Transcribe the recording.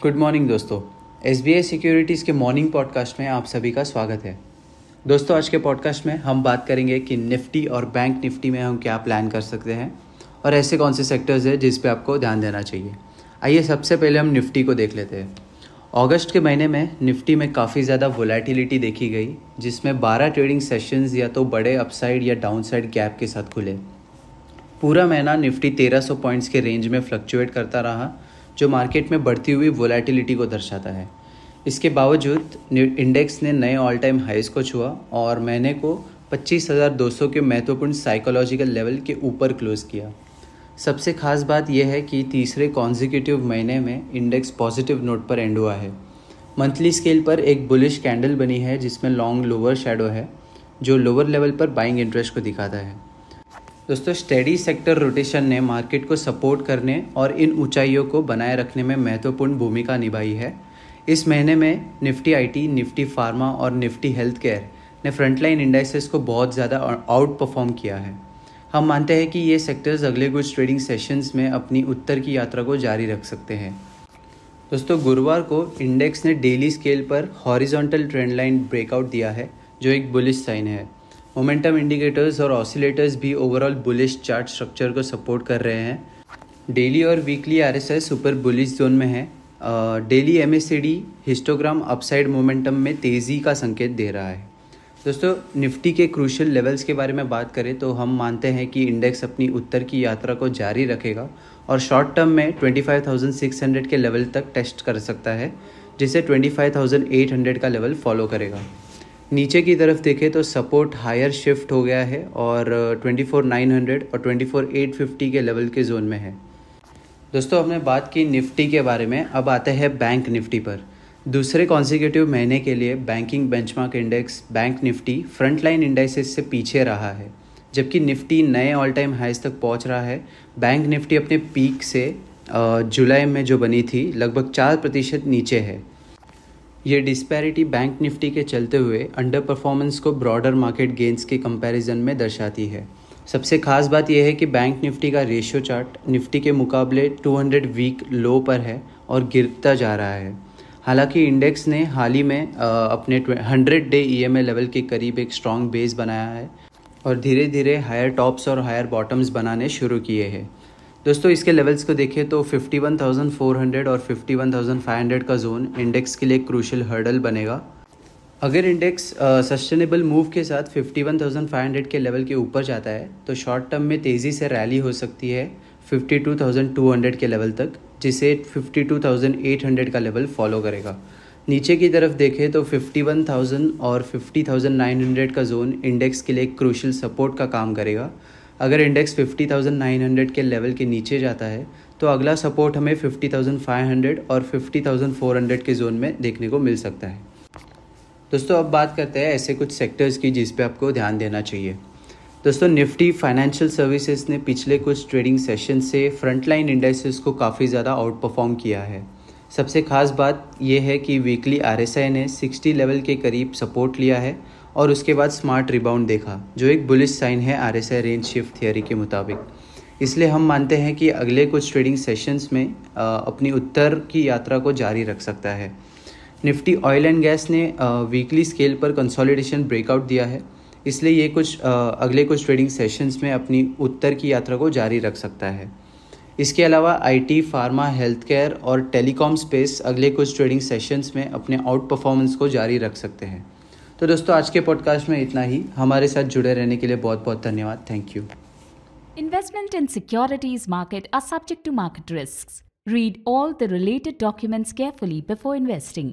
Good morning दोस्तों। SBI securities के morning podcast में आप सभी का स्वागत है। दोस्तों, आज के पॉडकास्ट में हम बात करेंगे कि निफ्टी और बैंक निफ्टी में हम क्या प्लान कर सकते हैं और ऐसे कौन से सेक्टर्स हैं जिस पे आपको ध्यान देना चाहिए। आइए सबसे पहले हम निफ्टी को देख लेते हैं। अगस्त के महीने में निफ्टी में काफ़ी ज़्यादा वोलेटिलिटी देखी गई, जिसमें 12 ट्रेडिंग सेशंस या तो बड़े अपसाइड या डाउनसाइड गैप के साथ खुले। पूरा महीना निफ्टी 1300 पॉइंट्स के रेंज में फ्लक्चुएट करता रहा, जो मार्केट में बढ़ती हुई वोलेटिलिटी को दर्शाता है। इसके बावजूद इंडेक्स ने नए ऑल टाइम हाइस को छुआ और महीने को 25,200 के महत्वपूर्ण साइकोलॉजिकल लेवल के ऊपर क्लोज किया। सबसे खास बात यह है कि तीसरे कॉन्जिक्यूटिव महीने में इंडेक्स पॉजिटिव नोट पर एंड हुआ है। मंथली स्केल पर एक बुलिश कैंडल बनी है, जिसमें लॉन्ग लोअर शैडो है, जो लोअर लेवल पर बाइंग इंटरेस्ट को दिखाता है। दोस्तों, स्टेडी सेक्टर रोटेशन ने मार्केट को सपोर्ट करने और इन ऊंचाइयों को बनाए रखने में महत्वपूर्ण भूमिका निभाई है। इस महीने में निफ्टी आईटी, निफ्टी फार्मा और निफ्टी हेल्थ केयर ने फ्रंटलाइन इंडाइसेस को बहुत ज़्यादा आउट परफॉर्म किया है। हम मानते हैं कि ये सेक्टर्स अगले कुछ ट्रेडिंग सेशंस में अपनी उत्तर की यात्रा को जारी रख सकते हैं। दोस्तों, गुरुवार को इंडेक्स ने डेली स्केल पर हॉरिजॉन्टल ट्रेंड लाइन ब्रेकआउट दिया है, जो एक बुलिश साइन है। मोमेंटम इंडिकेटर्स और ऑसिलेटर्स भी ओवरऑल बुलिश चार्ट स्ट्रक्चर को सपोर्ट कर रहे हैं। डेली और weekly RSI super bullish zone में है। Daily MACD histogram upside momentum में तेज़ी का संकेत दे रहा है। दोस्तों, निफ्टी के क्रूशियल लेवल्स के बारे में बात करें तो हम मानते हैं कि इंडेक्स अपनी उत्तर की यात्रा को जारी रखेगा और शॉर्ट टर्म में 25,600 के लेवल तक टेस्ट कर सकता है, जिसे 25,800 का लेवल फॉलो करेगा। नीचे की तरफ देखें तो सपोर्ट हायर शिफ्ट हो गया है और 24,900 और 24,850 के लेवल के जोन में है। दोस्तों, हमने बात की निफ्टी के बारे में, अब आते हैं बैंक निफ्टी पर। दूसरे कॉन्जिक्यूटिव महीने के लिए banking benchmark index bank Nifty frontline indices से पीछे रहा है, जबकि निफ्टी नए ऑल टाइम हाइस तक पहुंच रहा है। बैंक निफ्टी अपने पीक से जुलाई में जो बनी थी लगभग 4% नीचे है। ये डिस्पैरिटी बैंक निफ्टी के चलते हुए अंडर परफॉर्मेंस को ब्रॉडर मार्केट गेंस के कंपैरिजन में दर्शाती है। सबसे खास बात यह है कि बैंक निफ्टी का रेशियो चार्ट निफ्टी के मुकाबले 200 वीक लो पर है और गिरता जा रहा है। हालांकि इंडेक्स ने हाल ही में अपने 100 डे EMA लेवल के करीब एक स्ट्रॉन्ग बेस बनाया है और धीरे धीरे हायर टॉप्स और हायर बॉटम्स बनाने शुरू किए हैं। दोस्तों, इसके लेवल्स को देखें तो 51,400 और 51,500 का जोन इंडेक्स के लिए क्रूशियल हर्डल बनेगा। अगर इंडेक्स सस्टेनेबल मूव के साथ 51,500 के लेवल के ऊपर जाता है तो शॉर्ट टर्म में तेज़ी से रैली हो सकती है 52,200 के लेवल तक, जिसे 52,800 का लेवल फॉलो करेगा। नीचे की तरफ देखें तो 51,000 और 50,900 का जोन इंडेक्स के लिए क्रूशियल सपोर्ट का काम करेगा। अगर इंडेक्स 50,900 के लेवल के नीचे जाता है तो अगला सपोर्ट हमें 50,500 और 50,400 के जोन में देखने को मिल सकता है। दोस्तों, अब बात करते हैं ऐसे कुछ सेक्टर्स की जिस पे आपको ध्यान देना चाहिए। दोस्तों, निफ्टी फाइनेंशियल सर्विसेज ने पिछले कुछ ट्रेडिंग सेशन से फ्रंटलाइन इंडाइसेस को काफ़ी ज़्यादा आउट परफॉर्म किया है। सबसे खास बात यह है कि वीकली RSI ने 60 लेवल के करीब सपोर्ट लिया है और उसके बाद स्मार्ट रिबाउंड देखा, जो एक बुलिश साइन है RSI रेंज शिफ्ट थियरी के मुताबिक। इसलिए हम मानते हैं कि अगले कुछ ट्रेडिंग सेशंस में अपनी उत्तर की यात्रा को जारी रख सकता है। निफ्टी ऑयल एंड गैस ने वीकली स्केल पर कंसोलिडेशन ब्रेकआउट दिया है, इसलिए ये अगले कुछ ट्रेडिंग सेशंस में अपनी उत्तर की यात्रा को जारी रख सकता है। इसके अलावा IT, फार्मा, हेल्थ केयर और टेलीकॉम स्पेस अगले कुछ ट्रेडिंग सेशंस में अपने आउट परफॉर्मेंस को जारी रख सकते हैं। तो दोस्तों, आज के पॉडकास्ट में इतना ही। हमारे साथ जुड़े रहने के लिए बहुत बहुत धन्यवाद। Thank you. Investment in securities market are subject to market risks. Read all the related documents carefully before investing.